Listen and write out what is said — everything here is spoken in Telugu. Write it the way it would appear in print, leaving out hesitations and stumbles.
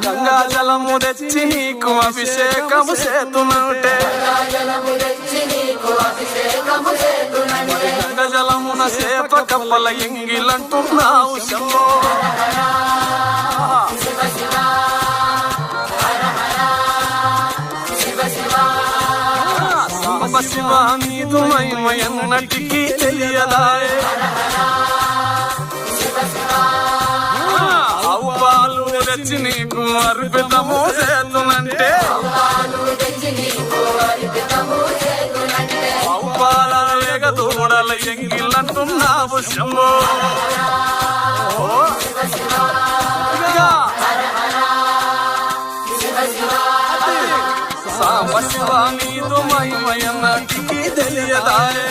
గంగా జలము తెచ్చి నీకు అభిషేకము చేతునంటే గంగా జలమున సేప కప్పల ఎంగిలంటున్నావు శంభో సాంబ శివ నీదు మహిమయన్నటికీ తెలియదాయే ఆవు పాలు తెచ్చి నీకు అర్పితము చేతునంటే ఆవు పాల వేగ దూడల ఎంగిలంటున్నావు శంభో సాంబ శివ నీదు మహిమయన్నటికీ తెలియదాయే